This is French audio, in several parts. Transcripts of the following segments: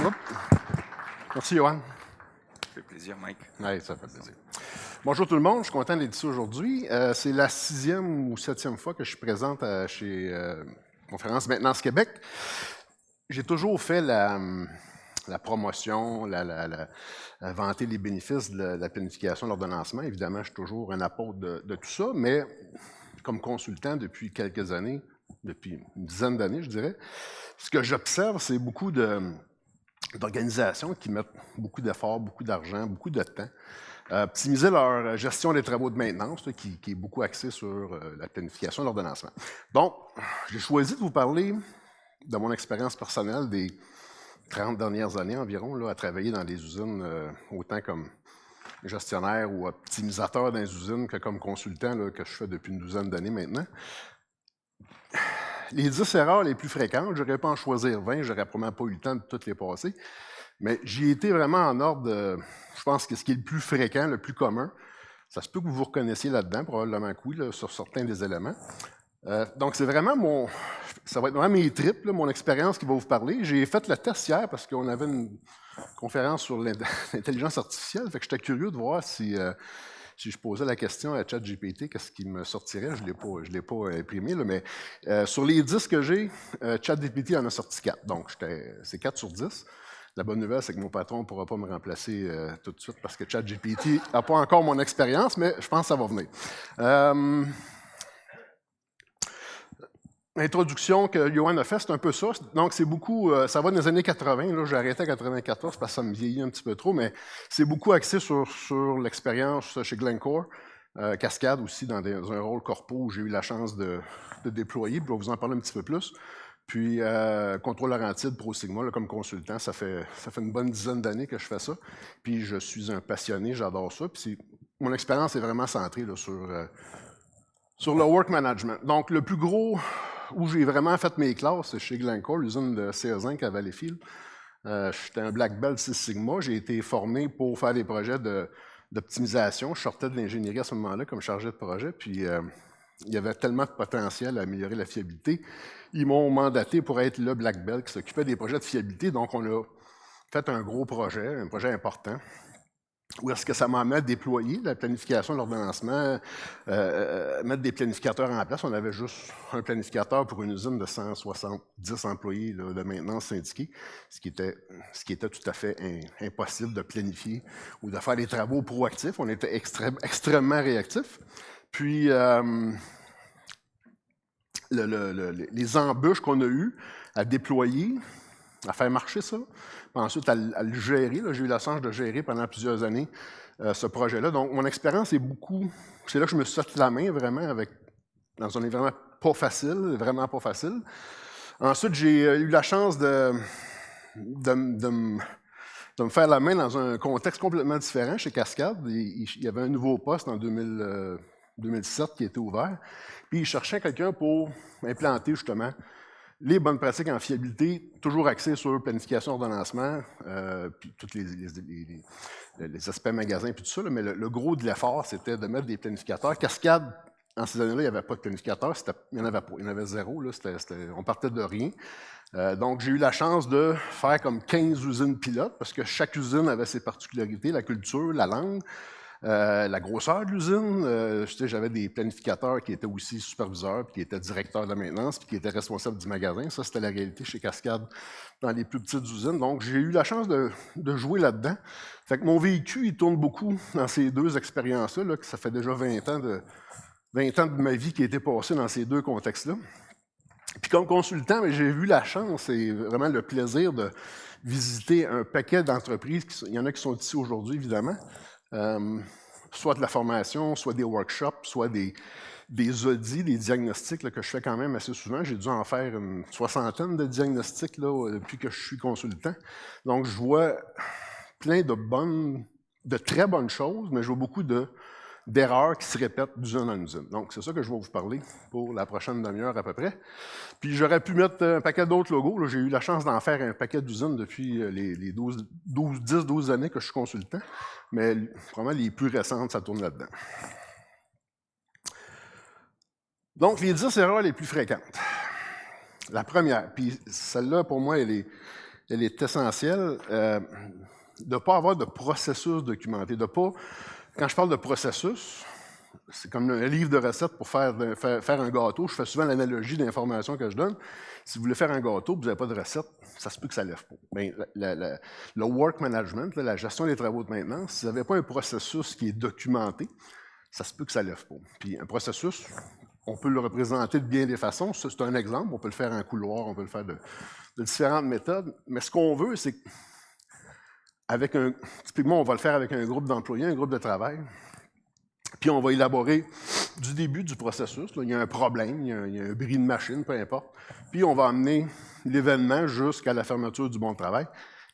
Oups. Merci, Johan. Ça fait plaisir, Mike. Oui, ça fait plaisir. Bonjour tout le monde, je suis content d'être ici aujourd'hui. C'est la 6e ou 7e fois que je suis présente chez Conférence Maintenance Québec. J'ai toujours fait la promotion, vanter les bénéfices de la planification, de l'ordonnancement. Évidemment, je suis toujours un apôtre de tout ça, mais comme consultant depuis quelques années, depuis une dizaine d'années, je dirais, ce que j'observe, c'est beaucoup d'organisations qui mettent beaucoup d'efforts, beaucoup d'argent, beaucoup de temps, optimiser leur gestion des travaux de maintenance, là, qui est beaucoup axée sur la planification de l'ordonnancement. Donc, j'ai choisi de vous parler de mon expérience personnelle des 30 dernières années environ, là, à travailler dans des usines, autant comme gestionnaire ou optimisateur dans les usines que comme consultant, là, que je fais depuis une douzaine d'années maintenant. Les 10 erreurs les plus fréquentes, je n'aurais pas en choisir 20, j'aurais probablement pas eu le temps de toutes les passer, mais j'y ai été vraiment en ordre, je pense que ce qui est le plus fréquent, le plus commun. Ça se peut que vous vous reconnaissiez là-dedans, probablement que oui, là, sur certains des éléments. Donc, c'est vraiment ça va être vraiment mes tripes, là, mon expérience qui va vous parler. J'ai fait le test hier parce qu'on avait une conférence sur l'intelligence artificielle, fait que j'étais curieux de voir si je posais la question à ChatGPT, qu'est-ce qui me sortirait? Je ne l'ai pas imprimé, là, mais sur les 10 que j'ai, ChatGPT en a sorti 4. Donc, c'est 4 sur 10. La bonne nouvelle, c'est que mon patron ne pourra pas me remplacer tout de suite parce que ChatGPT n'a pas encore mon expérience, mais je pense que ça va venir. L'introduction que Johan a faite, c'est un peu ça. Donc, c'est beaucoup, ça va dans les années 80. Là, j'ai arrêté à 94 parce que ça me vieillit un petit peu trop, mais c'est beaucoup axé sur l'expérience chez Glencore. Cascade aussi, dans un rôle corpo où j'ai eu la chance de déployer. Puis je vais vous en parler un petit peu plus. Puis, Contrôle Laurentide, Pro Sigma, là, comme consultant, ça fait une bonne dizaine d'années que je fais ça. Puis, je suis un passionné, j'adore ça. Puis, mon expérience est vraiment centrée là, sur le work management. Donc, le plus gros où j'ai vraiment fait mes classes, c'est chez Glencore, l'usine de CS5 à Valleyfield. J'étais un Black Belt 6 Sigma. J'ai été formé pour faire des projets d'optimisation. Je sortais de l'ingénierie à ce moment-là comme chargé de projet. Puis, il y avait tellement de potentiel à améliorer la fiabilité. Ils m'ont mandaté pour être le Black Belt qui s'occupait des projets de fiabilité. Donc, on a fait un gros projet, un projet important. Où est-ce que ça m'a amené à déployer la planification de l'ordonnancement, mettre des planificateurs en place. On avait juste un planificateur pour une usine de 170 employés là, de maintenance syndiqués, ce qui était tout à fait impossible de planifier ou de faire des travaux proactifs. On était extrêmement réactifs. Puis, les embûches qu'on a eues à déployer, à faire marcher ça, ensuite à le gérer. J'ai eu la chance de gérer pendant plusieurs années ce projet-là. Donc, mon expérience est beaucoup... C'est là que je me suis sorti la main vraiment dans un environnement pas facile, vraiment pas facile. Ensuite, j'ai eu la chance de me faire la main dans un contexte complètement différent chez Cascade. Il y avait un nouveau poste en 2007 qui était ouvert. Puis, ils cherchaient quelqu'un pour implanter justement les bonnes pratiques en fiabilité, toujours axées sur planification, ordonnancement, puis tous les aspects magasins, puis tout ça. Là, mais le gros de l'effort, c'était de mettre des planificateurs. Cascade, en ces années-là, il n'y avait pas de planificateur, il n'y en avait pas. Il y en avait zéro. Là, on partait de rien. Donc, j'ai eu la chance de faire comme 15 usines pilotes, parce que chaque usine avait ses particularités, la culture, la langue. La grosseur de l'usine, j'avais des planificateurs qui étaient aussi superviseurs, puis qui étaient directeurs de la maintenance, puis qui étaient responsables du magasin. Ça, c'était la réalité chez Cascade dans les plus petites usines. Donc, j'ai eu la chance de jouer là-dedans. Fait que mon véhicule, il tourne beaucoup dans ces deux expériences-là, là, que ça fait déjà 20 ans de ma vie qui a été passée dans ces deux contextes-là. Puis comme consultant, j'ai eu la chance et vraiment le plaisir de visiter un paquet d'entreprises. Il y en a qui sont ici aujourd'hui, évidemment. Soit de la formation, soit des workshops, soit des audits, des diagnostics là, que je fais quand même assez souvent. J'ai dû en faire une 60aine de diagnostics là, depuis que je suis consultant. Donc, je vois plein de très bonnes choses, mais je vois beaucoup d'erreurs qui se répètent d'usine en usine. Donc, c'est ça que je vais vous parler pour la prochaine demi-heure à peu près. Puis, j'aurais pu mettre un paquet d'autres logos. Là. J'ai eu la chance d'en faire un paquet d'usines depuis les 10-12 années que je suis consultant. Mais vraiment, les plus récentes, ça tourne là-dedans. Donc, les 10 erreurs les plus fréquentes. La première, puis celle-là, pour moi, elle elle est essentielle de ne pas avoir de processus documenté. Quand je parle de processus, c'est comme un livre de recettes pour faire un gâteau. Je fais souvent l'analogie d'informations que je donne. Si vous voulez faire un gâteau, vous n'avez pas de recette, ça se peut que ça ne lève pas. Bien, le work management, la gestion des travaux de maintenance, si vous n'avez pas un processus qui est documenté, ça se peut que ça ne lève pas. Puis un processus, on peut le représenter de bien des façons. Ça, c'est un exemple. On peut le faire en couloir, on peut le faire de différentes méthodes. Mais ce qu'on veut, c'est typiquement, on va le faire avec un groupe d'employés, un groupe de travail. Puis on va élaborer du début du processus. Là, il y a un problème, il y a un bris de machine, peu importe. Puis on va amener l'événement jusqu'à la fermeture du bon de travail.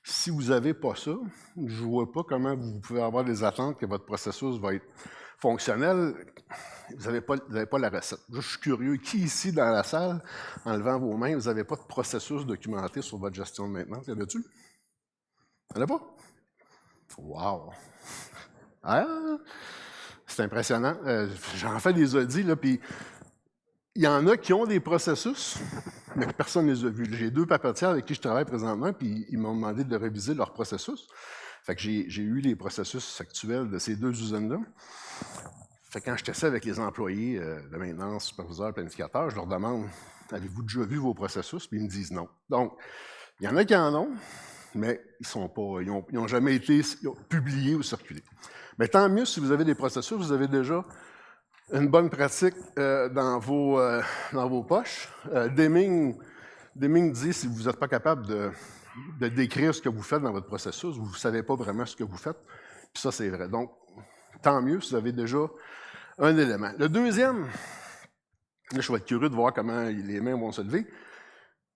Si vous n'avez pas ça, je ne vois pas comment vous pouvez avoir des attentes que votre processus va être fonctionnel. Vous n'avez pas la recette. Je suis curieux, qui ici dans la salle, en levant vos mains, vous n'avez pas de processus documenté sur votre gestion de maintenance? Y en a-tu? Il n'y en a pas? Wow! Ah! C'est impressionnant. J'en fais des audits, là, puis il y en a qui ont des processus, mais personne ne les a vus. J'ai 2 papetières avec qui je travaille présentement, puis ils m'ont demandé de réviser leur processus. Fait que j'ai eu les processus actuels de ces 2 usines-là. Fait que quand je testais avec les employés de maintenance, superviseurs, planificateurs, je leur demande « Avez-vous déjà vu vos processus? » Puis ils me disent non. Donc, il y en a qui en ont, mais ils n'ont jamais été publiés ou circulés. Mais tant mieux si vous avez des processus, vous avez déjà une bonne pratique dans vos poches. Deming dit, si vous n'êtes pas capable de décrire ce que vous faites dans votre processus, vous ne savez pas vraiment ce que vous faites. Puis ça, c'est vrai. Donc, tant mieux si vous avez déjà un élément. Le deuxième, là, je vais être curieux de voir comment les mains vont se lever.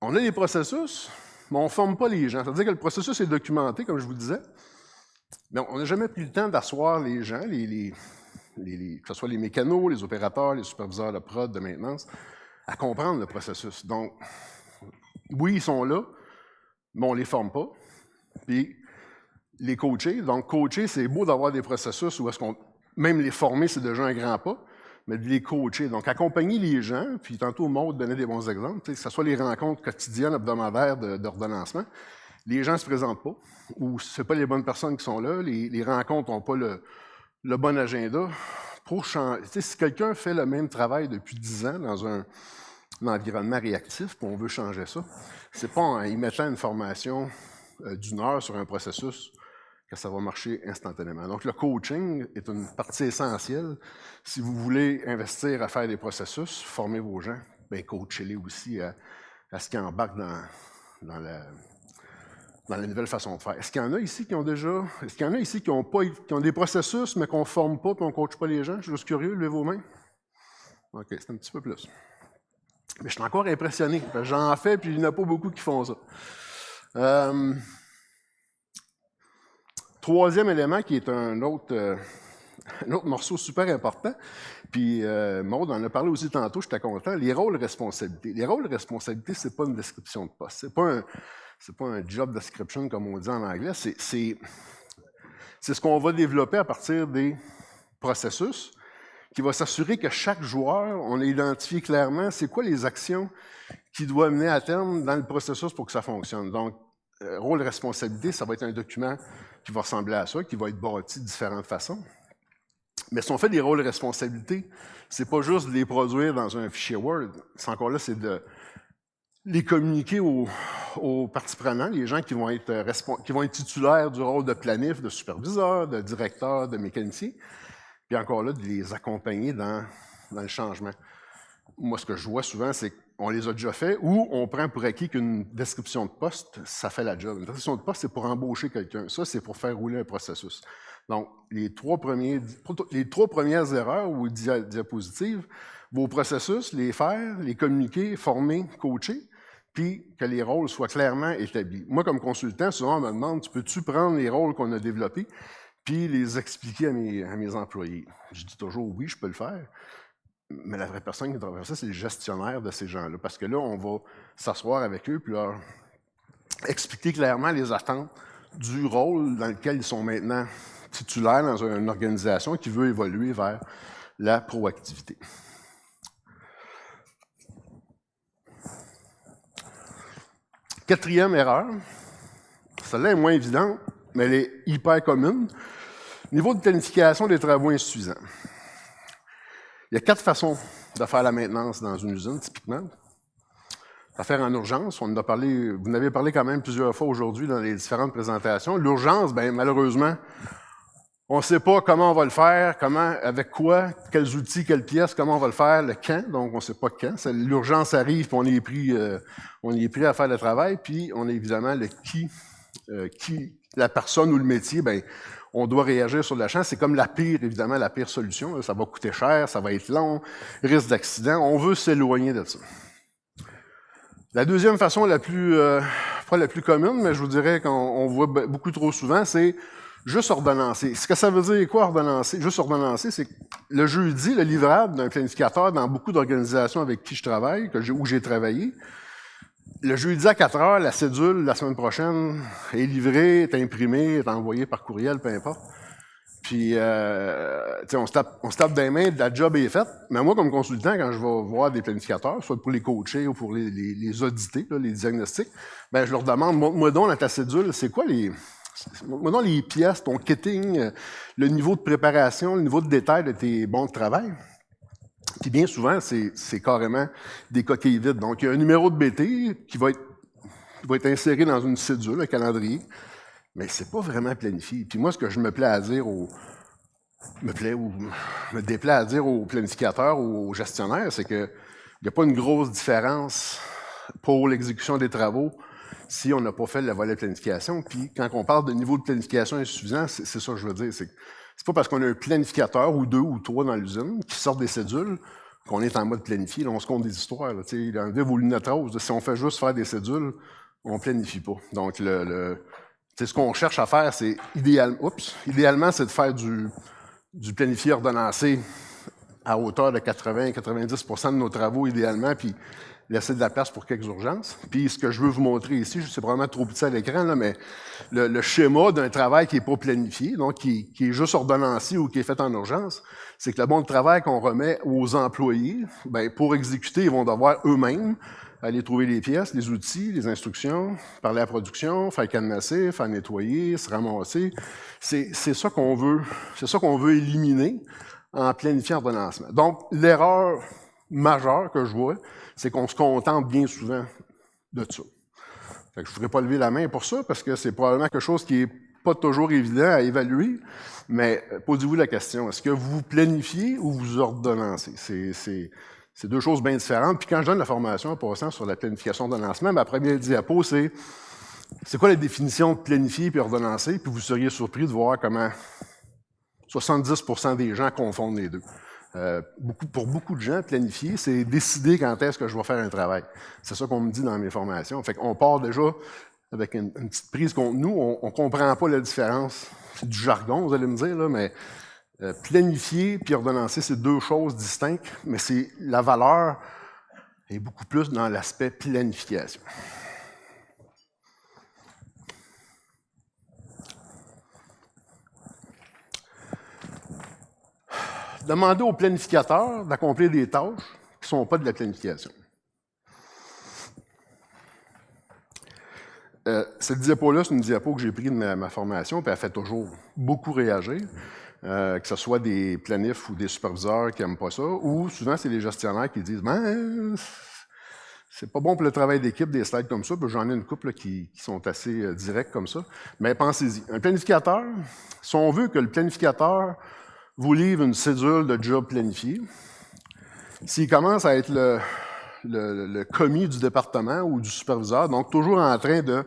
On a des processus, mais on ne forme pas les gens. C'est-à-dire que le processus est documenté, comme je vous disais, mais on n'a jamais pris le temps d'asseoir les gens, que ce soit les mécanos, les opérateurs, les superviseurs de prod, de maintenance, à comprendre le processus. Donc, oui, ils sont là, mais on ne les forme pas. Puis, les coacher. Donc, coacher, c'est beau d'avoir des processus où est-ce qu'on... Même les former, c'est déjà un grand pas, mais de les coacher. Donc, accompagner les gens, puis tantôt, Maud donnait des bons exemples, que ce soit les rencontres quotidiennes, hebdomadaires d'ordonnancement, les gens ne se présentent pas, ou ce pas les bonnes personnes qui sont là, les rencontres n'ont pas le bon agenda. Pour changer, si quelqu'un fait le même travail depuis 10 ans dans un environnement réactif, puis on veut changer ça, c'est pas en y mettant une formation d'1 heure sur un processus que ça va marcher instantanément. Donc, le coaching est une partie essentielle. Si vous voulez investir à faire des processus, former vos gens, bien, coachez-les aussi à ce qu'ils embarquent dans la nouvelle façon de faire. Est-ce qu'il y en a ici qui ont déjà... Est-ce qu'il y en a ici qui ont des processus, mais qu'on ne forme pas et qu'on ne coache pas les gens? Je suis juste curieux, levez vos mains. OK, c'est un petit peu plus. Mais je suis encore impressionné. J'en fais, puis il n'y en a pas beaucoup qui font ça. Troisième élément qui est un autre morceau super important, puis Maud en a parlé aussi tantôt, j'étais content, les rôles et responsabilités. Les rôles et responsabilités, ce n'est pas une description de poste. C'est pas un job description comme on dit en anglais, c'est ce qu'on va développer à partir des processus qui va s'assurer que chaque joueur, on a identifié clairement c'est quoi les actions qui doivent mener à terme dans le processus pour que ça fonctionne. Donc, rôle et responsabilité, ça va être un document qui va ressembler à ça, qui va être bâti de différentes façons. Mais si on fait des rôles et responsabilités, c'est pas juste de les produire dans un fichier Word. C'est encore là, c'est de les communiquer aux parties prenantes, les gens qui vont être titulaires du rôle de planif, de superviseur, de directeur, de mécanicien, puis encore là, de les accompagner dans le changement. Moi, ce que je vois souvent, c'est qu'on les a déjà fait ou on prend pour acquis qu'une description de poste, ça fait la job. Une description de poste, c'est pour embaucher quelqu'un. Ça, c'est pour faire rouler un processus. Donc, les trois premières erreurs ou diapositives, vos processus, les faire, les communiquer, former, coacher, puis que les rôles soient clairement établis. Moi, comme consultant, souvent, on me demande, peux-tu prendre les rôles qu'on a développés puis les expliquer à mes employés? Je dis toujours oui, je peux le faire. Mais la vraie personne qui doit faire ça, c'est le gestionnaire de ces gens-là. Parce que là, on va s'asseoir avec eux puis leur expliquer clairement les attentes du rôle dans lequel ils sont maintenant titulaires dans une organisation qui veut évoluer vers la proactivité. Quatrième erreur, Celle-là est moins évidente, mais elle est hyper commune. Niveau de planification des travaux insuffisants. Il y a 4 façons de faire la maintenance dans une usine, typiquement. À faire en urgence, on en a parlé, vous en avez parlé quand même plusieurs fois aujourd'hui dans les différentes présentations. L'urgence, bien malheureusement, on ne sait pas comment on va le faire, comment, avec quoi, quels outils, quelles pièces, comment on va le faire, le quand, donc on ne sait pas quand. L'urgence arrive, puis on est pris à faire le travail, puis on a évidemment le qui, la personne ou le métier, bien, on doit réagir sur le champ. C'est comme la pire solution. Ça va coûter cher, ça va être long, risque d'accident. On veut s'éloigner de ça. La deuxième façon pas la plus commune, mais je vous dirais qu'on voit beaucoup trop souvent, c'est juste ordonnancer. Ce que ça veut dire quoi, ordonnancer? Juste ordonnancer, c'est que le jeudi, le livrable d'un planificateur dans beaucoup d'organisations avec qui je travaille, où j'ai travaillé, le jeudi à 4 heures, la cédule, la semaine prochaine, est livrée, est imprimée, est envoyée par courriel, peu importe. Puis, on se tape des mains, la job est faite. Mais moi, comme consultant, quand je vais voir des planificateurs, soit pour les coacher ou pour les auditer, là, les diagnostics, ben je leur demande, moi donc, dans ta cédule, c'est quoi les pièces, ton kitting, le niveau de préparation, le niveau de détail de tes bons de travail? Puis bien souvent, c'est carrément des coquilles vides. Donc, il y a un numéro de BT qui va être inséré dans une cédule, un calendrier, mais c'est pas vraiment planifié. Puis moi, ce que je me déplaît à dire aux planificateurs ou aux gestionnaires, c'est qu'il n'y a pas une grosse différence pour l'exécution des travaux si on n'a pas fait le volet planification. Puis quand on parle de niveau de planification insuffisant, c'est ça que je veux dire. C'est pas parce qu'on a un planificateur ou 2 ou 3 dans l'usine qui sortent des cédules qu'on est en mode planifié. Là, on se compte des histoires. Là, enlevez vos lunettes roses. Si on fait juste faire des cédules, on planifie pas. Donc, ce qu'on cherche à faire, c'est idéalement, c'est de faire du planifié ordonnancé à hauteur de 80-90% de nos travaux, idéalement, puis laisser de la place pour quelques urgences. Puis ce que je veux vous montrer ici, c'est probablement trop petit à l'écran, là, mais le schéma d'un travail qui n'est pas planifié, donc qui est juste ordonnancé ou qui est fait en urgence, c'est que le bon de travail qu'on remet aux employés, bien, pour exécuter, ils vont devoir eux-mêmes aller trouver les pièces, les outils, les instructions, parler à la production, faire cadenasser, faire nettoyer, se ramasser. C'est ça qu'on veut éliminer en planifiant ordonnancement. Donc, l'erreur majeure que je vois, c'est qu'on se contente bien souvent de ça. Fait que je ne voudrais pas lever la main pour ça, parce que c'est probablement quelque chose qui n'est pas toujours évident à évaluer, mais posez-vous la question, est-ce que vous planifiez ou vous ordonnancez? C'est 2 choses bien différentes. Puis quand je donne la formation en passant sur la planification d'ordonnancement, ma première diapo, c'est quoi la définition de planifier et ordonnancer? Puis vous seriez surpris de voir comment 70% des gens confondent les deux. Pour beaucoup de gens, planifier, c'est décider quand est-ce que je vais faire un travail. C'est ça qu'on me dit dans mes formations. Fait qu'on part déjà avec une petite prise contre nous. On ne comprend pas la différence. C'est du jargon, vous allez me dire, là, mais planifier puis ordonnancer, c'est 2 choses distinctes, mais la valeur est beaucoup plus dans l'aspect planification. Demandez au planificateur d'accomplir des tâches qui ne sont pas de la planification. Cette diapo-là, c'est une diapo que j'ai prise de ma formation, puis elle fait toujours beaucoup réagir, que ce soit des planifs ou des superviseurs qui n'aiment pas ça, ou souvent c'est les gestionnaires qui disent « Ben, c'est pas bon pour le travail d'équipe, des slides comme ça », puis j'en ai une couple là, qui sont assez directs comme ça. Mais pensez-y, un planificateur, si on veut que le planificateur vous livre une cédule de job planifié, s'il commence à être le commis du département ou du superviseur, donc toujours en train de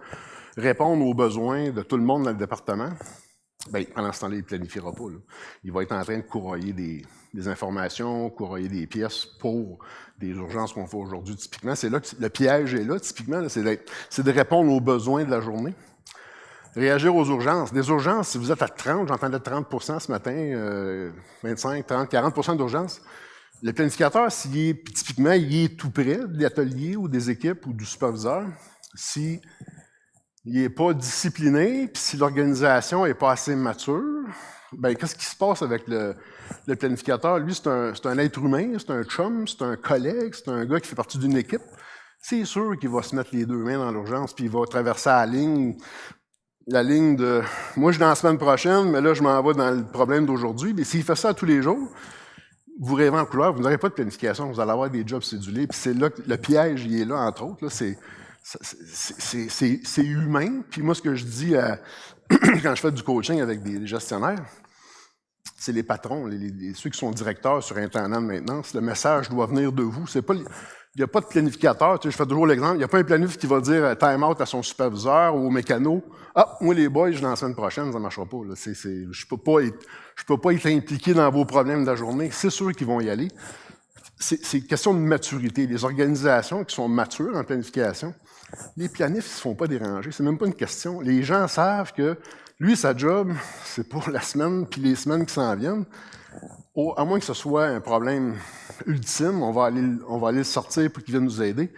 répondre aux besoins de tout le monde dans le département, bien, pendant ce temps-là, il ne planifiera pas. Là. Il va être en train de courroyer des informations, courroyer des pièces pour des urgences qu'on fait aujourd'hui typiquement. C'est là que le piège est là, typiquement, là, c'est de répondre aux besoins de la journée. Réagir aux urgences. Des urgences, si vous êtes à 30, j'entendais 30% ce matin, 25, 30, 40% d'urgences. Le planificateur, typiquement, il est tout près de l'atelier ou des équipes ou du superviseur. S'il n'est pas discipliné, puis si l'organisation n'est pas assez mature, bien, qu'est-ce qui se passe avec le planificateur? Lui, c'est un être humain, c'est un chum, c'est un collègue, c'est un gars qui fait partie d'une équipe. C'est sûr qu'il va se mettre les 2 mains dans l'urgence, puis il va traverser la ligne la ligne de « moi, je suis dans la semaine prochaine, mais là, je m'en vais dans le problème d'aujourd'hui ». Mais s'il fait ça tous les jours, vous rêvez en couleur, vous n'aurez pas de planification, vous allez avoir des jobs cédulés. Puis c'est là que le piège, il est là, entre autres. Là, c'est humain. Puis moi, ce que je dis quand je fais du coaching avec des gestionnaires, c'est les patrons, ceux qui sont directeurs sur Internet de maintenance. Le message doit venir de vous. Il n'y a pas de planificateur. Tu sais, je fais toujours l'exemple. Il n'y a pas un planif qui va dire time out à son superviseur ou au mécano. Ah, moi, les boys, je dans la semaine prochaine, ça ne marchera pas. Là. Je peux pas être impliqué dans vos problèmes de la journée. C'est sûr qu'ils vont y aller. C'est une question de maturité. Les organisations qui sont matures en planification, les planifs ne se font pas déranger. C'est même pas une question. Les gens savent que lui, sa job, c'est pour la semaine puis les semaines qui s'en viennent. À moins que ce soit un problème ultime, on va aller le sortir pour qu'il vienne nous aider.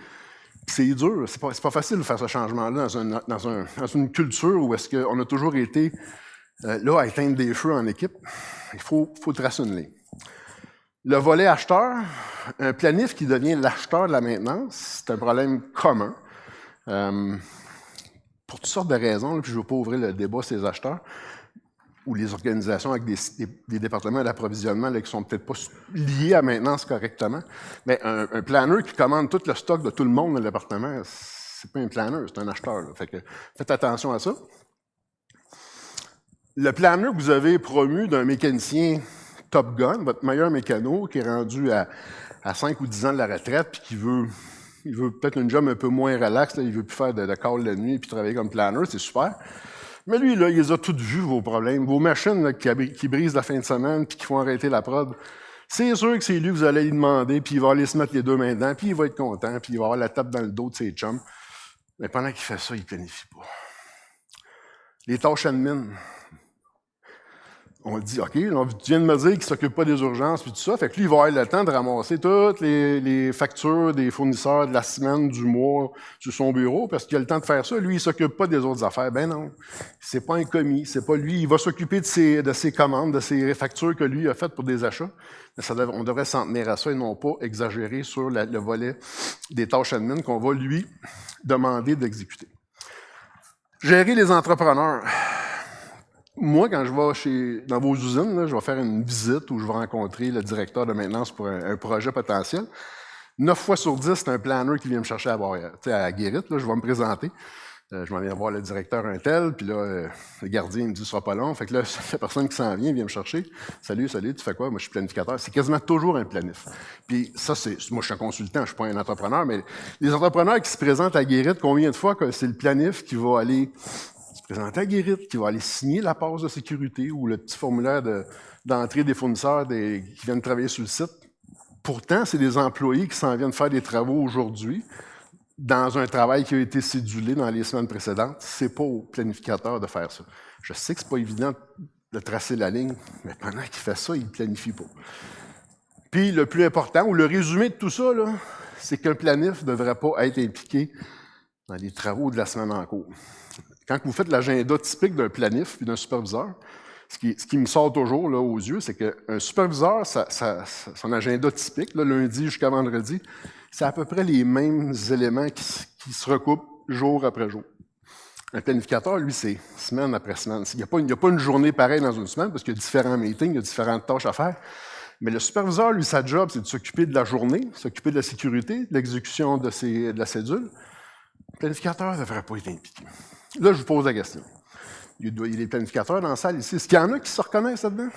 C'est dur, c'est pas facile de faire ce changement-là dans une culture où est-ce qu'on a toujours été là à éteindre des feux en équipe. Il faut tracer une ligne. Le volet acheteur, un planif qui devient l'acheteur de la maintenance, c'est un problème commun. Pour toutes sortes de raisons, puis je ne veux pas ouvrir le débat sur les acheteurs, ou les organisations avec des départements d'approvisionnement qui ne sont peut-être pas liés à la maintenance correctement. Mais un planeur qui commande tout le stock de tout le monde dans le département, c'est pas un planeur, c'est un acheteur. Là. Fait que faites attention à ça. Le planeur que vous avez promu d'un mécanicien Top Gun, votre meilleur mécano, qui est rendu à 5 ou 10 ans de la retraite, puis qui veut peut-être une job un peu moins relax, là, il veut plus faire de call la nuit puis travailler comme planeur, c'est super. Mais lui, là, il les a toutes vues, vos problèmes. Vos machines là, qui brisent la fin de semaine puis qui font arrêter la prod. C'est sûr que c'est lui que vous allez lui demander, puis il va aller se mettre les deux mains dedans, puis il va être content, puis il va avoir la tape dans le dos de ses chums. Mais pendant qu'il fait ça, il planifie pas. Les tâches admin. On dit, OK, tu viens de me dire qu'il ne s'occupe pas des urgences puis tout ça. Fait que lui, il va avoir le temps de ramasser toutes les factures des fournisseurs de la semaine, du mois, sur son bureau, parce qu'il a le temps de faire ça. Lui, il ne s'occupe pas des autres affaires. Ben non, c'est pas un commis, c'est pas lui. Il va s'occuper de ses commandes, de ses factures que lui a faites pour des achats. Mais on devrait s'en tenir à ça et non pas exagérer sur le volet des tâches admin qu'on va lui demander d'exécuter. Gérer les entrepreneurs. Moi, quand je vais dans vos usines, là, je vais faire une visite où je vais rencontrer le directeur de maintenance pour un projet potentiel. 9 fois sur 10, c'est un planeur qui vient me chercher à Guérite. Là, je vais me présenter. Je m'en viens voir le directeur un tel, puis là, le gardien il me dit « ce sera pas long ». Fait que là, la personne qui s'en vient me chercher. « Salut, tu fais quoi? Moi, je suis planificateur. » C'est quasiment toujours un planif. Puis ça, moi, je suis un consultant, je suis pas un entrepreneur, mais les entrepreneurs qui se présentent à Guérite, combien de fois que c'est le planif qui va aller présenter à Guérite, qui va aller signer la passe de sécurité ou le petit formulaire d'entrée des fournisseurs qui viennent travailler sur le site. Pourtant, c'est des employés qui s'en viennent faire des travaux aujourd'hui dans un travail qui a été cédulé dans les semaines précédentes. C'est pas au planificateur de faire ça. Je sais que c'est pas évident de tracer la ligne, mais pendant qu'il fait ça, il ne planifie pas. Puis le plus important, ou le résumé de tout ça, là, c'est qu'un planif ne devrait pas être impliqué dans les travaux de la semaine en cours. Quand vous faites l'agenda typique d'un planif puis d'un superviseur, ce qui me sort toujours là, aux yeux, c'est qu'un superviseur, son agenda typique, là, lundi jusqu'à vendredi, c'est à peu près les mêmes éléments qui se recoupent jour après jour. Un planificateur, lui, c'est semaine après semaine. Il n'y a pas une journée pareille dans une semaine parce qu'il y a différents meetings, il y a différentes tâches à faire. Mais le superviseur, lui, sa job, c'est de s'occuper de la journée, s'occuper de la sécurité, de l'exécution de la cédule. Le planificateur ne devrait pas être impliqué. Là, je vous pose la question. Il y a des planificateurs dans la salle ici. Est-ce qu'il y en a qui se reconnaissent là-dedans?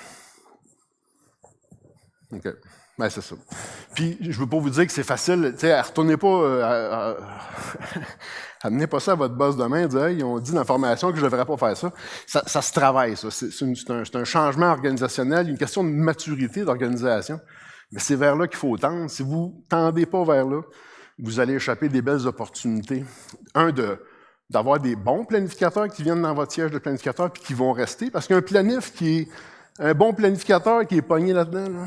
OK. Ben, c'est ça. Puis, je ne veux pas vous dire que c'est facile. Tu sais, retournez pas, amenez pas ça à votre boss demain et dites, hey, ils ont dit dans la formation que je ne devrais pas faire ça. Ça se travaille, ça. C'est un changement organisationnel, une question de maturité d'organisation. Mais c'est vers là qu'il faut tendre. Si vous ne tendez pas vers là, vous allez échapper des belles opportunités. D'avoir des bons planificateurs qui viennent dans votre siège de planificateur puis qui vont rester. Parce qu'un planif un bon planificateur qui est pogné là-dedans, là,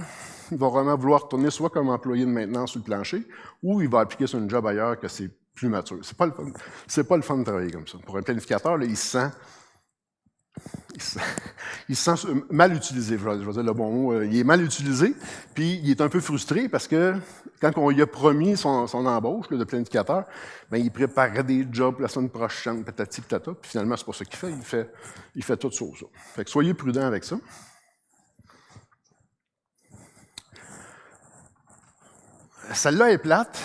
il va vraiment vouloir retourner soit comme employé de maintenance sur le plancher ou il va appliquer sur une job ailleurs que c'est plus mature. C'est pas le fun de travailler comme ça. Pour un planificateur, là, il se sent il se sent mal utilisé, je vais dire le bon mot. Il est mal utilisé, puis il est un peu frustré parce que quand on lui a promis son embauche là, de planificateur, bien, il préparait des jobs la semaine prochaine, patati patata, puis finalement, c'est pas ça qu'il fait. Il fait tout ça. Fait que soyez prudents avec ça. Celle-là est plate.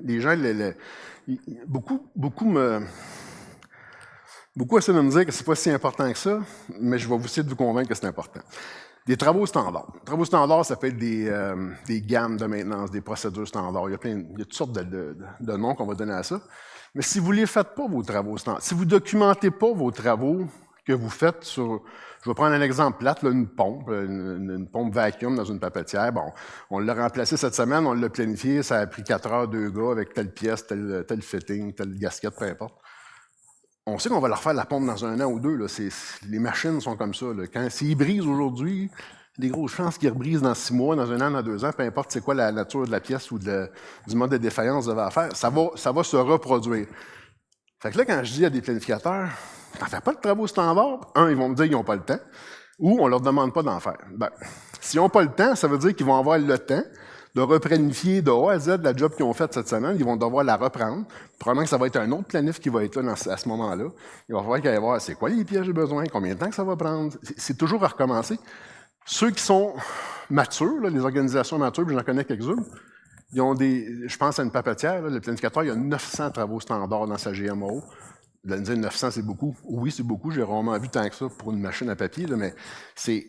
Les gens, beaucoup essaient de me dire que c'est pas si important que ça, mais je vais vous essayer de vous convaincre que c'est important. Des travaux standards. Les travaux standards, ça peut être des gammes de maintenance, des procédures standards. Il y a toutes sortes de noms qu'on va donner à ça. Mais si vous ne les faites pas, vos travaux standards, si vous ne documentez pas vos travaux que vous faites sur... Je vais prendre un exemple plate, là, une pompe vacuum dans une papetière. Bon, on l'a remplacé cette semaine, on l'a planifié, ça a pris 4 heures, 2 gars, avec telle pièce, tel fitting, telle gasket, peu importe. On sait qu'on va leur faire la pompe dans 1 an ou 2. Là. Les machines sont comme ça. Là. S'ils brisent aujourd'hui, il y a des grosses chances qu'ils rebrisent dans 6 mois, dans 1 an, dans 2 ans, peu importe c'est quoi la nature de la pièce ou du mode de défaillance de l'affaire, ça va se reproduire. Fait que là, quand je dis à des planificateurs, t'en fais pas de travaux standards, ils vont me dire qu'ils n'ont pas le temps, ou on leur demande pas d'en faire. Ben, s'ils n'ont pas le temps, ça veut dire qu'ils vont avoir le temps de replanifier de A à Z la job qu'ils ont faite cette semaine, ils vont devoir la reprendre. Probablement que ça va être un autre planif qui va être là à ce moment-là. Il va falloir qu'il y ait voir c'est quoi les pièces que j'ai besoin, combien de temps que ça va prendre. C'est toujours à recommencer. Ceux qui sont matures, là, les organisations matures, puis j'en connais quelques-unes, ils ont je pense à une papetière, là, le planificateur, il y a 900 travaux standards dans sa GMO. Vous allez me dire 900, c'est beaucoup. Oui, c'est beaucoup, j'ai rarement vu tant que ça pour une machine à papier, là, mais c'est...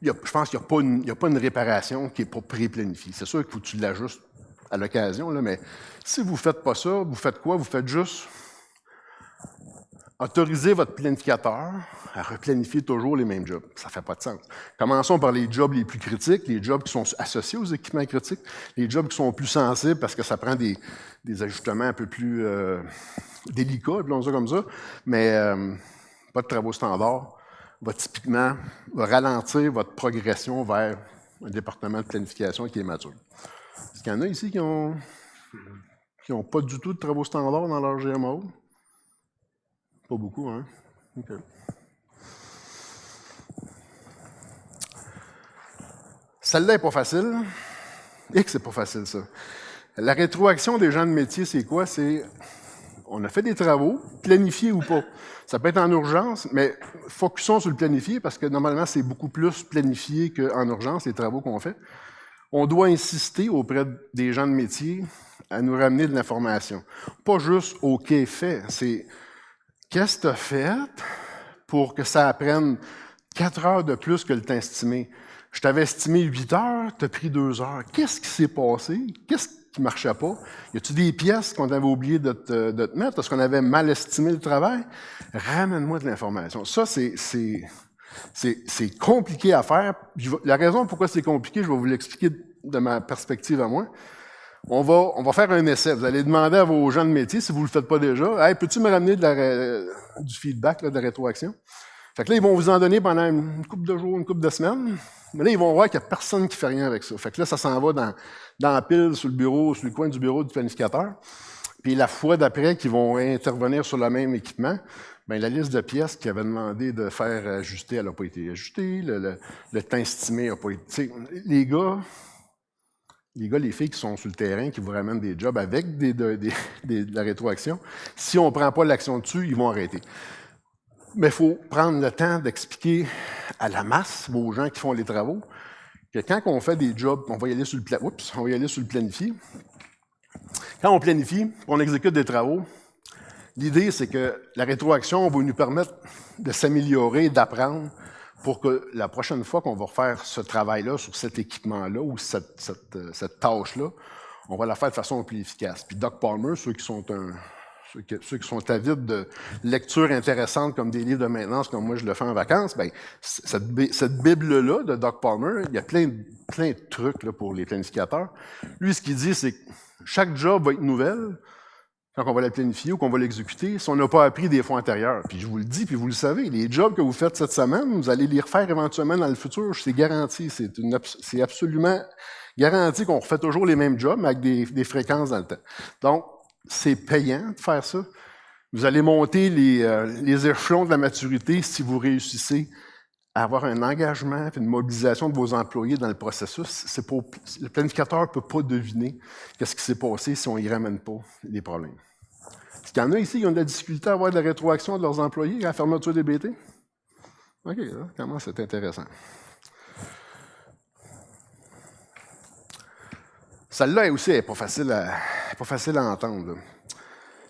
je pense qu'il n'y a pas une réparation qui n'est pas pré-planifiée. C'est sûr qu'il faut que tu l'ajustes à l'occasion, là, mais si vous ne faites pas ça, vous faites quoi? Vous faites juste autoriser votre planificateur à replanifier toujours les mêmes jobs. Ça ne fait pas de sens. Commençons par les jobs les plus critiques, les jobs qui sont associés aux équipements critiques, les jobs qui sont plus sensibles parce que ça prend des ajustements un peu plus délicats, appelons ça comme ça, mais pas de travaux standards. Va typiquement ralentir votre progression vers un département de planification qui est mature. Est-ce qu'il y en a ici qui n'ont pas du tout de travaux standards dans leur GMO? Pas beaucoup, hein? OK. Celle-là n'est pas facile. Et que c'est pas facile, ça. La rétroaction des gens de métier, c'est quoi? C'est on a fait des travaux, planifiés ou pas. Ça peut être en urgence, mais focusons sur le planifié parce que normalement, c'est beaucoup plus planifié qu'en urgence, les travaux qu'on fait. On doit insister auprès des gens de métier à nous ramener de l'information. Pas juste OK fait, c'est qu'est-ce que tu as fait pour que ça prenne 4 heures de plus que le temps estimé? Je t'avais estimé 8 heures, tu as pris 2 heures. Qu'est-ce qui s'est passé? Qu'est-ce qui ne marchait pas? Y a-t-il des pièces qu'on avait oublié de te mettre parce qu'on avait mal estimé le travail? Ramène-moi de l'information. Ça, c'est compliqué à faire. La raison pourquoi c'est compliqué, je vais vous l'expliquer de ma perspective à moi. On va faire un essai. Vous allez demander à vos gens de métier, si vous ne le faites pas déjà, « Hey, peux-tu me ramener du feedback, là, de la rétroaction? » Fait que là, ils vont vous en donner pendant une couple de jours, une couple de semaines. Mais là, ils vont voir qu'il n'y a personne qui fait rien avec ça. Fait que là, ça s'en va dans la pile, sur le bureau, sur le coin du bureau du planificateur. Puis la fois d'après qu'ils vont intervenir sur le même équipement, bien, la liste de pièces qu'ils avaient demandé de faire ajuster, elle n'a pas été ajustée. Le temps estimé n'a pas été... Les gars, les filles qui sont sur le terrain, qui vous ramènent des jobs avec de la rétroaction, si on ne prend pas l'action dessus, ils vont arrêter. Mais il faut prendre le temps d'expliquer à la masse, aux gens qui font les travaux, que quand on fait des jobs, on va y aller sur le planifié. Quand on planifie, on exécute des travaux, l'idée, c'est que la rétroaction va nous permettre de s'améliorer, d'apprendre, pour que la prochaine fois qu'on va refaire ce travail-là sur cet équipement-là ou cette tâche-là, on va la faire de façon plus efficace. Puis Doug Palmer, ceux qui sont avides de lectures intéressantes comme des livres de maintenance, comme moi je le fais en vacances, bien, cette Bible-là de Doug Palmer, il y a plein de trucs là, pour les planificateurs. Lui, ce qu'il dit, c'est que chaque job va être nouvelle quand on va la planifier ou qu'on va l'exécuter, si on n'a pas appris des fois antérieurs. Puis je vous le dis, puis vous le savez, les jobs que vous faites cette semaine, vous allez les refaire éventuellement dans le futur, c'est garanti. C'est absolument garanti qu'on refait toujours les mêmes jobs, mais avec des fréquences dans le temps. Donc, c'est payant de faire ça, Vous allez monter les échelons de la maturité si vous réussissez à avoir un engagement et une mobilisation de vos employés dans le processus. Le planificateur ne peut pas deviner qu'est-ce qui s'est passé si on n'y ramène pas les problèmes. Est-ce qu'il y en a ici qui ont de la difficulté à avoir de la rétroaction de leurs employés à la fermeture des BT? OK, là, comment c'est intéressant. Celle-là aussi n'est pas facile à entendre. Là.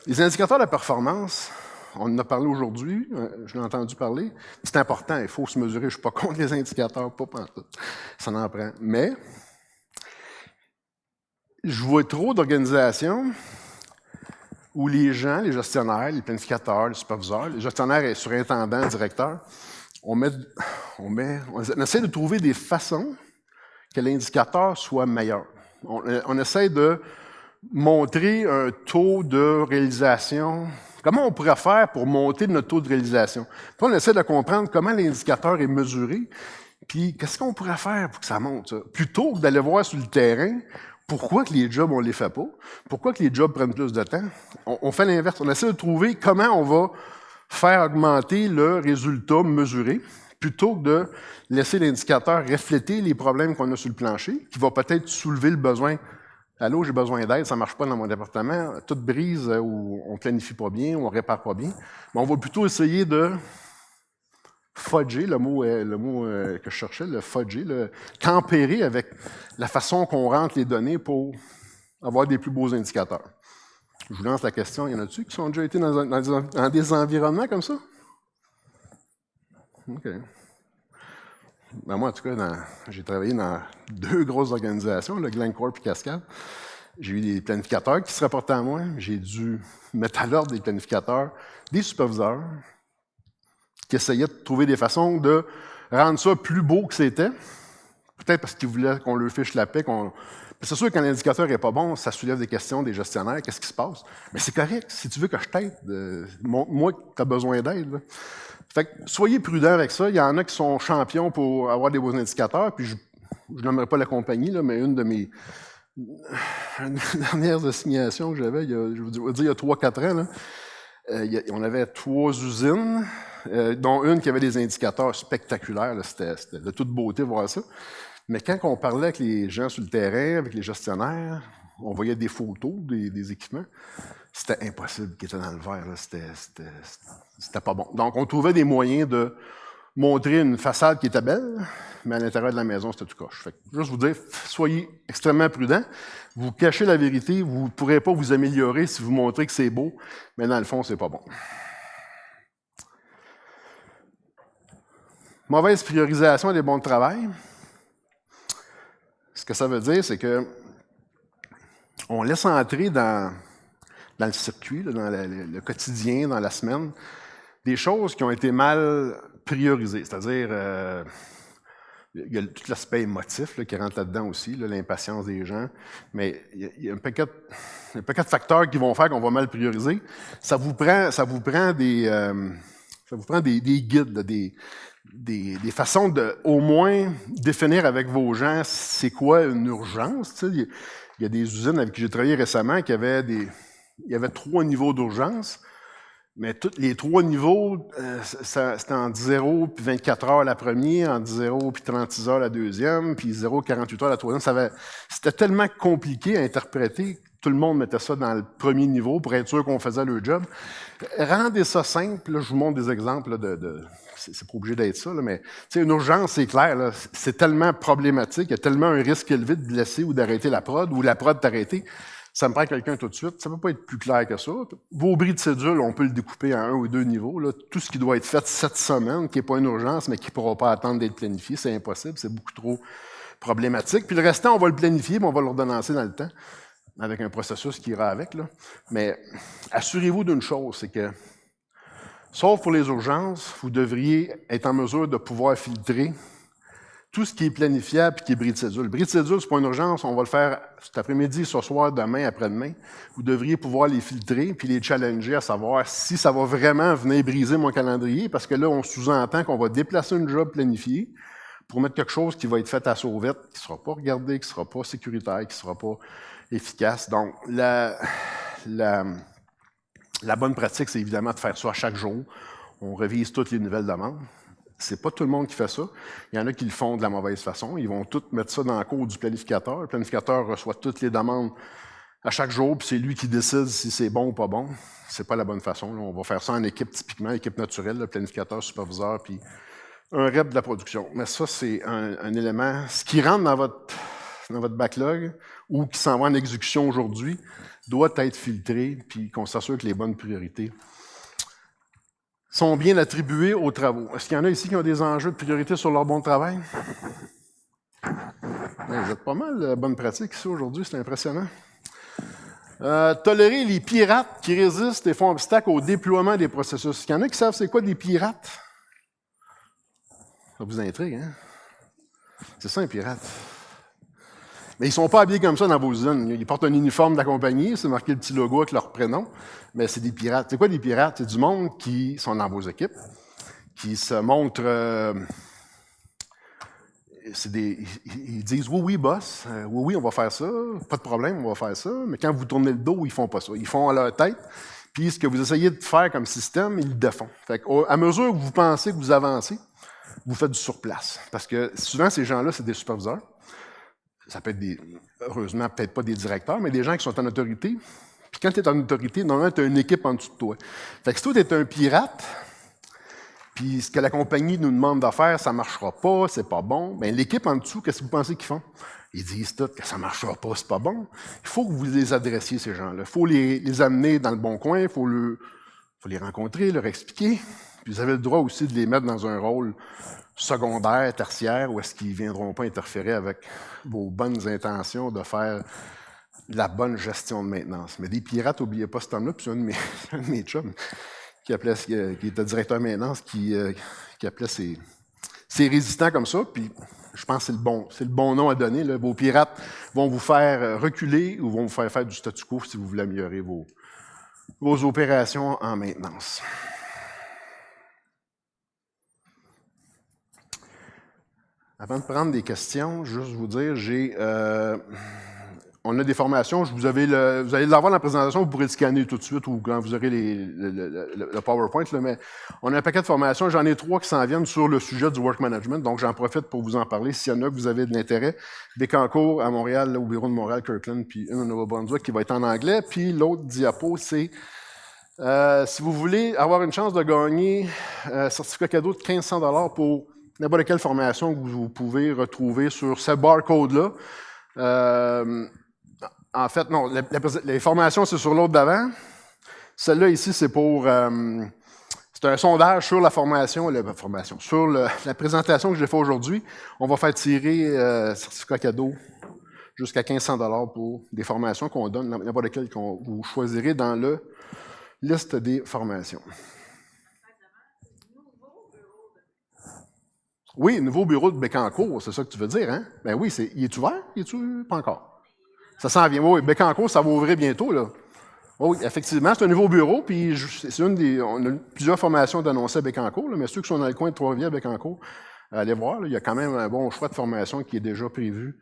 Les indicateurs de performance, on en a parlé aujourd'hui, je l'ai entendu parler. C'est important, il faut se mesurer. Je ne suis pas contre les indicateurs, pas pantoute. Ça en prend. Mais, je vois trop d'organisations où les gens, les gestionnaires, les planificateurs, les superviseurs, les gestionnaires et surintendants, directeurs, on essaie de trouver des façons que l'indicateur soit meilleur. On essaie de montrer un taux de réalisation. Comment on pourrait faire pour monter notre taux de réalisation? Puis on essaie de comprendre comment l'indicateur est mesuré, puis qu'est-ce qu'on pourrait faire pour que ça monte, ça? Plutôt que d'aller voir sur le terrain pourquoi que les jobs, on ne les fait pas, pourquoi que les jobs prennent plus de temps. On fait l'inverse. On essaie de trouver comment on va faire augmenter le résultat mesuré, plutôt que de laisser l'indicateur refléter les problèmes qu'on a sur le plancher, qui va peut-être soulever le besoin. Allô, j'ai besoin d'aide, ça ne marche pas dans mon département, tout brise ou on ne planifie pas bien, ou on ne répare pas bien. Mais on va plutôt essayer de fudger, le mot que je cherchais, le fudger, le tempérer avec la façon qu'on rentre les données pour avoir des plus beaux indicateurs. Je vous lance la question, y en a-tu qui sont déjà été dans des environnements comme ça? OK. Ben moi, en tout cas, j'ai travaillé dans 2 grosses organisations, le Glencore et Cascade. J'ai eu des planificateurs qui se rapportaient à moi. J'ai dû mettre à l'ordre des planificateurs, des superviseurs, qui essayaient de trouver des façons de rendre ça plus beau que c'était. Peut-être parce qu'ils voulaient qu'on leur fiche la paix. C'est sûr que quand l'indicateur n'est pas bon, ça soulève des questions des gestionnaires. Qu'est-ce qui se passe? Mais c'est correct. Si tu veux que je t'aide, moi, tu as besoin d'aide. Là. Fait que soyez prudents avec ça. Il y en a qui sont champions pour avoir des beaux indicateurs. Puis je n'aimerais pas la compagnie, là, mais une de mes dernières assignations que j'avais, il y a 3-4 ans, là, on avait 3 usines, dont une qui avait des indicateurs spectaculaires. C'était de toute beauté voir ça. Mais quand on parlait avec les gens sur le terrain, avec les gestionnaires, on voyait des photos des équipements. C'était impossible qu'ils étaient dans le vert. C'était pas bon. Donc, on trouvait des moyens de montrer une façade qui était belle, mais à l'intérieur de la maison, c'était tout coche. Fait que, juste vous dire, soyez extrêmement prudents. Vous cachez la vérité, vous ne pourrez pas vous améliorer si vous montrez que c'est beau, mais dans le fond, c'est pas bon. Mauvaise priorisation des bons de travail. Ce que ça veut dire, c'est que on laisse entrer dans le circuit, là, dans le quotidien, dans la semaine, des choses qui ont été mal priorisées. C'est-à-dire, il y a tout l'aspect émotif là, qui rentre là-dedans aussi, là, l'impatience des gens, mais il y a un paquet de facteurs qui vont faire qu'on va mal prioriser. Ça vous prend des guides, là, des façons de, au moins, définir avec vos gens c'est quoi une urgence. Tu sais, il y a des usines avec qui j'ai travaillé récemment qui avaient il y avait 3 niveaux d'urgence, mais tous les 3 niveaux, c'était entre 0 puis 24 heures la première, entre 0 puis 36 heures la deuxième, puis 0 48 heures la troisième. C'était tellement compliqué à interpréter. Tout le monde mettait ça dans le premier niveau pour être sûr qu'on faisait le job. Rendez ça simple. Là, je vous montre des exemples là, c'est pas obligé d'être ça, là, mais une urgence, c'est clair. Là, c'est tellement problématique, il y a tellement un risque élevé de blesser ou d'arrêter la prod, ou la prod d'arrêter. Ça me prend quelqu'un tout de suite. Ça ne peut pas être plus clair que ça. Vos bris de cédule, on peut le découper en 1 ou 2 niveaux. Là. Tout ce qui doit être fait cette semaine, qui n'est pas une urgence, mais qui ne pourra pas attendre d'être planifié, c'est impossible, c'est beaucoup trop problématique. Puis le restant, on va le planifier, mais on va l'ordonnancer dans le temps, avec un processus qui ira avec. Là. Mais assurez-vous d'une chose, c'est que, sauf pour les urgences, vous devriez être en mesure de pouvoir filtrer tout ce qui est planifiable et qui est bris de cédule. Bris de cédule, c'est pas une urgence, on va le faire cet après-midi, ce soir, demain, après-demain. Vous devriez pouvoir les filtrer puis les challenger à savoir si ça va vraiment venir briser mon calendrier, parce que là, on sous-entend qu'on va déplacer une job planifiée pour mettre quelque chose qui va être fait à sauvette, qui ne sera pas regardé, qui ne sera pas sécuritaire, qui ne sera pas efficace. Donc, La bonne pratique, c'est évidemment de faire ça à chaque jour. On révise toutes les nouvelles demandes. C'est pas tout le monde qui fait ça. Il y en a qui le font de la mauvaise façon. Ils vont tout mettre ça dans le cours du planificateur. Le planificateur reçoit toutes les demandes à chaque jour, puis c'est lui qui décide si c'est bon ou pas bon. C'est pas la bonne façon. Là. On va faire ça en équipe, typiquement, équipe naturelle, le planificateur, superviseur, puis un rep de la production. Mais ça, c'est un élément. Ce qui rentre dans votre backlog ou qui s'en va en exécution aujourd'hui doit être filtré, puis qu'on s'assure que les bonnes priorités sont bien attribuées aux travaux. Est-ce qu'il y en a ici qui ont des enjeux de priorité sur leur bon travail? Ouais, vous êtes pas mal de bonnes pratiques ici aujourd'hui, c'est impressionnant. Tolérer les pirates qui résistent et font obstacle au déploiement des processus. Est-ce qu'il y en a qui savent c'est quoi des pirates? Ça vous intrigue, hein? C'est ça, un pirate. Mais ils ne sont pas habillés comme ça dans vos usines. Ils portent un uniforme de la compagnie, c'est marqué le petit logo avec leur prénom, mais c'est des pirates. C'est quoi des pirates? C'est du monde qui sont dans vos équipes, qui se montrent... ils disent « Oui, boss, oui, on va faire ça, pas de problème, on va faire ça », mais quand vous tournez le dos, ils font pas ça. Ils font à leur tête, puis ce que vous essayez de faire comme système, ils le défont. Fait à mesure que vous pensez que vous avancez, vous faites du surplace. Parce que souvent, ces gens-là, c'est des superviseurs. Ça peut être heureusement, peut-être pas des directeurs, mais des gens qui sont en autorité. Puis quand tu es en autorité, normalement, tu as une équipe en dessous de toi. Fait que si toi, tu es un pirate, puis ce que la compagnie nous demande de faire, ça ne marchera pas, c'est pas bon, bien, l'équipe en dessous, qu'est-ce que vous pensez qu'ils font? Ils disent tout que ça ne marchera pas, c'est pas bon. Il faut que vous les adressiez, ces gens-là. Il faut les amener dans le bon coin, il faut les rencontrer, leur expliquer. Puis vous avez le droit aussi de les mettre dans un rôle secondaire, tertiaire, où est-ce qu'ils ne viendront pas interférer avec vos bonnes intentions de faire de la bonne gestion de maintenance. Mais des pirates, n'oubliez pas ce terme-là, puis c'est un de mes chums qui était directeur de maintenance, qui appelait ses résistants comme ça, puis je pense que c'est le bon nom à donner. Là. Vos pirates vont vous faire reculer ou vont vous faire du statu quo si vous voulez améliorer vos opérations en maintenance. Avant de prendre des questions, juste vous dire, on a des formations, vous allez l'avoir dans la présentation, vous pourrez le scanner tout de suite ou quand vous aurez le PowerPoint, là, mais on a un paquet de formations, j'en ai 3 qui s'en viennent sur le sujet du work management, donc j'en profite pour vous en parler s'il y en a que vous avez de l'intérêt. Bécancour à Montréal, là, au bureau de Montréal, Kirkland, puis une au Nouveau-Brunswick qui va être en anglais, puis l'autre diapo, c'est si vous voulez avoir une chance de gagner un certificat cadeau de 1 500 $ pour n'importe quelle formation que vous pouvez retrouver sur ce barcode-là. En fait, non, les formations, c'est sur l'autre d'avant. Celle-là ici, c'est pour... c'est un sondage sur la formation, sur la présentation que j'ai fait aujourd'hui. On va faire tirer certificat cadeau jusqu'à 1 500 $ pour des formations qu'on donne, n'importe lesquelles vous choisirez dans la liste des formations. Oui, nouveau bureau de Bécancour, c'est ça que tu veux dire, hein? Ben oui, il est ouvert? Il est-tu pas encore? Ça s'en vient. Oui, Bécancour, ça va ouvrir bientôt, là. Oui, effectivement, c'est un nouveau bureau, puis on a plusieurs formations d'annoncer à Bécancour, là, mais ceux qui sont dans le coin de Trois-Rivières, Bécancour, allez voir, là, il y a quand même un bon choix de formation qui est déjà prévu,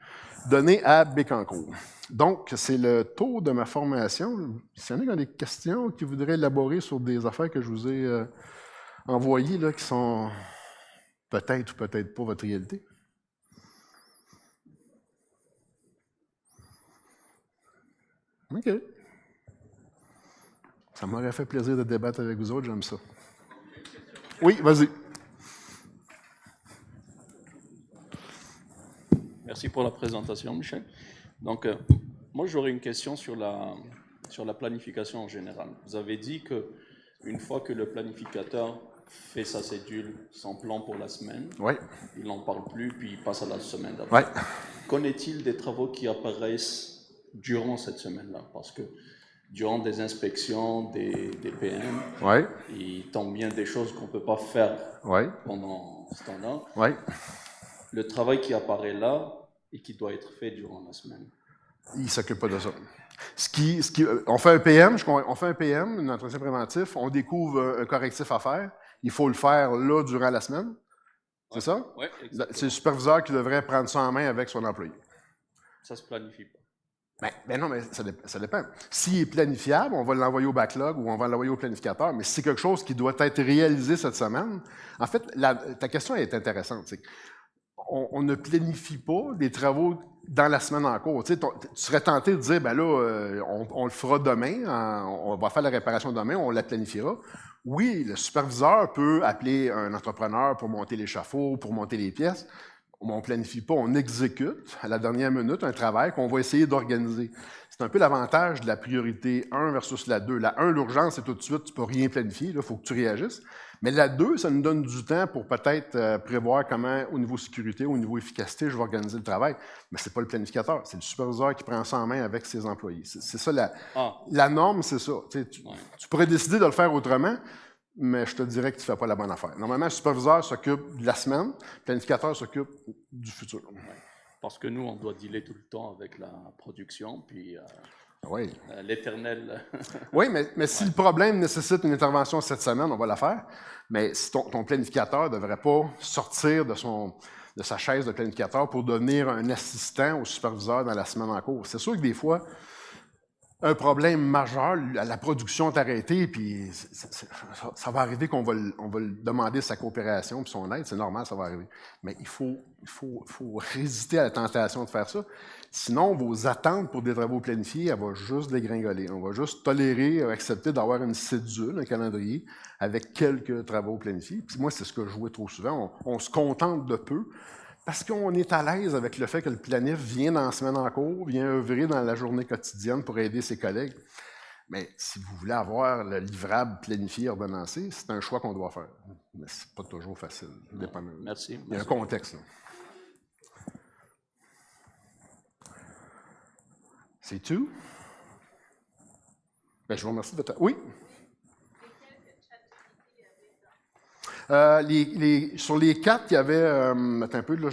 donné à Bécancour. Donc, c'est le tour de ma formation. S'il y en a qui ont des questions, qui voudraient élaborer sur des affaires que je vous ai envoyées, là, qui sont peut-être ou peut-être pas votre réalité. OK. Ça m'aurait fait plaisir de débattre avec vous autres, j'aime ça. Oui, vas-y. Merci pour la présentation, Michel. Donc, moi, j'aurais une question sur la planification en général. Vous avez dit qu'une fois que le planificateur fait sa cédule, son plan pour la semaine, ouais. Il n'en parle plus, puis il passe à la semaine d'après. Ouais. Qu'en est-il des travaux qui apparaissent durant cette semaine-là? Parce que durant des inspections, des PM, ouais. il tombe bien des choses qu'on ne peut pas faire ouais. pendant ce temps-là. Ouais. Le travail qui apparaît là et qui doit être fait durant la semaine. Il ne s'occupe pas de ça. On fait un PM, un entretien préventif, on découvre un correctif à faire. Il faut le faire là durant la semaine. C'est ça? Oui, exactement. C'est le superviseur qui devrait prendre ça en main avec son employé. Ça ne se planifie pas. Ben non, mais ça dépend. S'il est planifiable, on va l'envoyer au backlog ou on va l'envoyer au planificateur. Mais si c'est quelque chose qui doit être réalisé cette semaine, en fait, ta question est intéressante. On ne planifie pas des travaux dans la semaine en cours. Tu serais tenté de dire, ben là, on le fera demain, on va faire la réparation demain, on la planifiera. Oui, le superviseur peut appeler un entrepreneur pour monter l'échafaud, pour monter les pièces. On ne planifie pas, on exécute à la dernière minute un travail qu'on va essayer d'organiser. C'est un peu l'avantage de la priorité 1 versus la 2. La 1, l'urgence, c'est tout de suite, tu ne peux rien planifier, il faut que tu réagisses. Mais la 2, ça nous donne du temps pour peut-être prévoir comment, au niveau sécurité, au niveau efficacité, je vais organiser le travail. Mais ce n'est pas le planificateur, c'est le superviseur qui prend ça en main avec ses employés. C'est ça, la norme, c'est ça. Tu pourrais décider de le faire autrement, mais je te dirais que tu ne fais pas la bonne affaire. Normalement, le superviseur s'occupe de la semaine, le planificateur s'occupe du futur. Ouais. Parce que nous, on doit dealer tout le temps avec la production, puis oui. L'éternel. Oui, mais si le problème nécessite une intervention cette semaine, on va la faire. Mais si ton planificateur ne devrait pas sortir de sa chaise de planificateur pour devenir un assistant au superviseur dans la semaine en cours. C'est sûr que des fois, un problème majeur, la production est arrêtée, puis ça va arriver qu'on va lui demander sa coopération puis son aide, c'est normal, ça va arriver. Mais il faut résister à la tentation de faire ça. Sinon, vos attentes pour des travaux planifiés, elles vont juste dégringoler. On va juste tolérer, accepter d'avoir une cédule, un calendrier, avec quelques travaux planifiés. Puis moi, c'est ce que je vois trop souvent. On se contente de peu, parce qu'on est à l'aise avec le fait que le planif vient dans la semaine en cours, vient œuvrer dans la journée quotidienne pour aider ses collègues. Mais si vous voulez avoir le livrable planifié, ordonnancé, c'est un choix qu'on doit faire. Mais ce n'est pas toujours facile. Merci. Il y a un contexte. Là. C'est tout? Ben, je vous remercie de votre... Oui? Sur les 4, il y avait... attends un peu, là,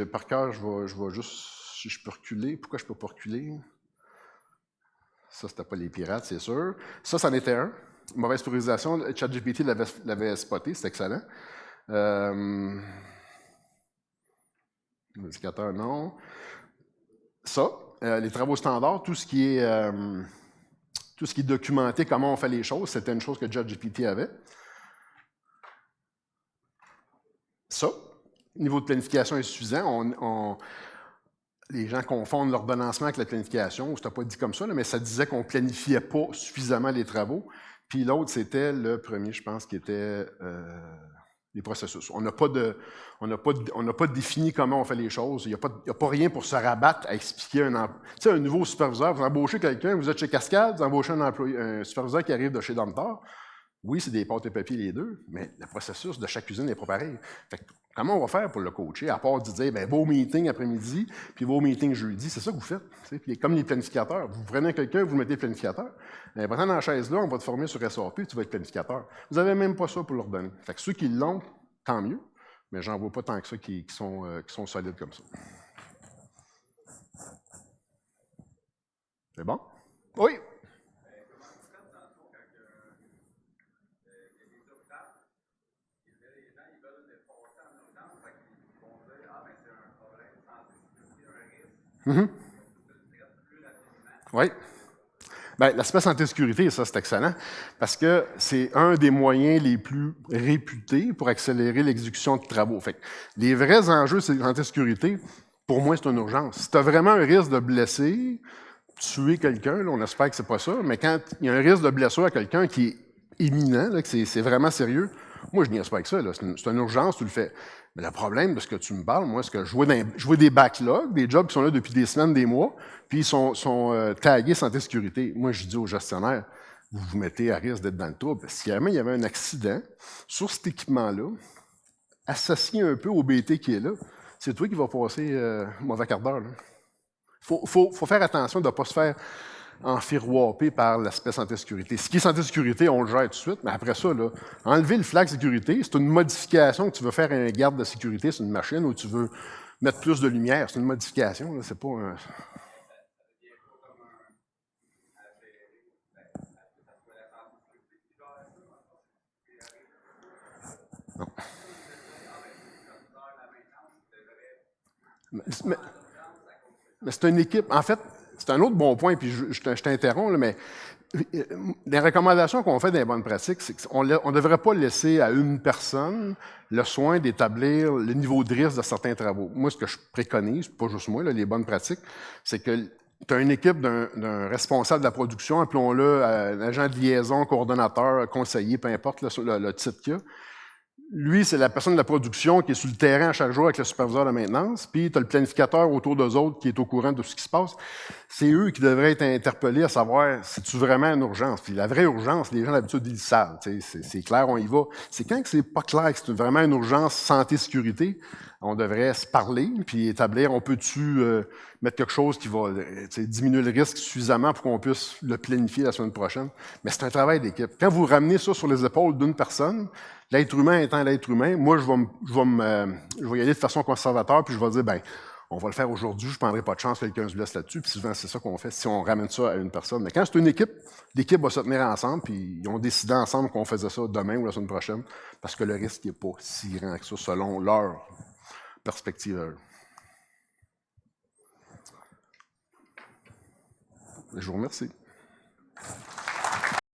par cœur, je vais juste... Si je peux reculer. Pourquoi je ne peux pas reculer? Ça, c'était pas les pirates, c'est sûr. Ça, c'en était un. Mauvaise priorisation. ChatGPT l'avait spoté, c'est excellent. L'indicateur, non. Ça, les travaux standards, tout ce qui est documenté, comment on fait les choses, c'était une chose que ChatGPT avait. Ça, niveau de planification insuffisant, les gens confondent l'ordonnancement avec la planification. Je ne t'ai pas dit comme ça, là, mais ça disait qu'on ne planifiait pas suffisamment les travaux. Puis l'autre, c'était le premier, je pense, qui était les processus. On n'a pas défini comment on fait les choses. Il n'y a pas rien pour se rabattre à expliquer un nouveau superviseur. Vous embauchez quelqu'un, vous êtes chez Cascade, vous embauchez un superviseur qui arrive de chez Domtar. Oui, c'est des pâtes et papier les deux, mais le processus de chaque usine n'est pas pareil. Fait que, comment on va faire pour le coacher, à part de dire, vos meetings après-midi, puis vos meetings jeudi, c'est ça que vous faites. Puis, comme les planificateurs, vous prenez quelqu'un, vous le mettez planificateur, prenez dans la chaise-là, on va te former sur SAP, tu vas être planificateur. Vous n'avez même pas ça pour leur donner. Fait que ceux qui l'ont, tant mieux, mais j'en vois pas tant que ça qui sont solides comme ça. C'est bon? Oui? Mm-hmm. Oui. Bien, l'aspect santé-sécurité, ça, c'est excellent, parce que c'est un des moyens les plus réputés pour accélérer l'exécution de travaux. Fait que les vrais enjeux de santé-sécurité, pour moi, c'est une urgence. Si tu as vraiment un risque de blesser, tuer quelqu'un, on espère que c'est pas ça, mais quand il y a un risque de blessure à quelqu'un qui est imminent, là, que c'est vraiment sérieux, moi, je n'y pas avec ça. C'est une urgence, tu le fais. Mais le problème de ce que tu me parles, moi, c'est que je vois des backlogs, des jobs qui sont là depuis des semaines, des mois, puis ils sont tagués santé-sécurité. Moi, je dis aux gestionnaires, vous vous mettez à risque d'être dans le trouble. Si jamais il y avait un accident sur cet équipement-là, associé un peu au BT qui est là, c'est toi qui vas passer mauvais quart d'heure. Il faut faire attention de ne pas se faire enfirouaper par l'aspect santé-sécurité. Ce qui est santé-sécurité, on le gère tout de suite, mais après ça, là, enlever le flag sécurité, c'est une modification que tu veux faire un garde de sécurité sur une machine où tu veux mettre plus de lumière. C'est une modification, là, c'est pas un... Non. Mais c'est une équipe. En fait, c'est un autre bon point, puis je t'interromps, là, mais les recommandations qu'on fait dans les bonnes pratiques, c'est qu'on ne devrait pas laisser à une personne le soin d'établir le niveau de risque de certains travaux. Moi, ce que je préconise, pas juste moi, là, les bonnes pratiques, c'est que tu as une équipe d'un responsable de la production, appelons-le un agent de liaison, coordonnateur, conseiller, peu importe le titre qu'il y a. Lui, c'est la personne de la production qui est sur le terrain à chaque jour avec le superviseur de maintenance, puis tu as le planificateur autour d'eux autres qui est au courant de ce qui se passe. C'est eux qui devraient être interpellés à savoir si c'est vraiment une urgence. Puis la vraie urgence, les gens d'habitude, ils le savent. C'est clair, on y va. C'est quand que c'est pas clair que c'est vraiment une urgence santé-sécurité, on devrait se parler, puis établir, on peut-tu mettre quelque chose qui va diminuer le risque suffisamment pour qu'on puisse le planifier la semaine prochaine. Mais c'est un travail d'équipe. Quand vous ramenez ça sur les épaules d'une personne, l'être humain étant l'être humain, moi, je vais y aller de façon conservateur, puis je vais dire, ben, on va le faire aujourd'hui, je ne prendrai pas de chance que quelqu'un se blesse là-dessus, puis souvent, c'est ça qu'on fait, si on ramène ça à une personne. Mais quand c'est une équipe, l'équipe va se tenir ensemble, puis ils ont décidé ensemble qu'on faisait ça demain ou la semaine prochaine, parce que le risque n'est pas si grand que ça, selon leur perspective. Je vous remercie.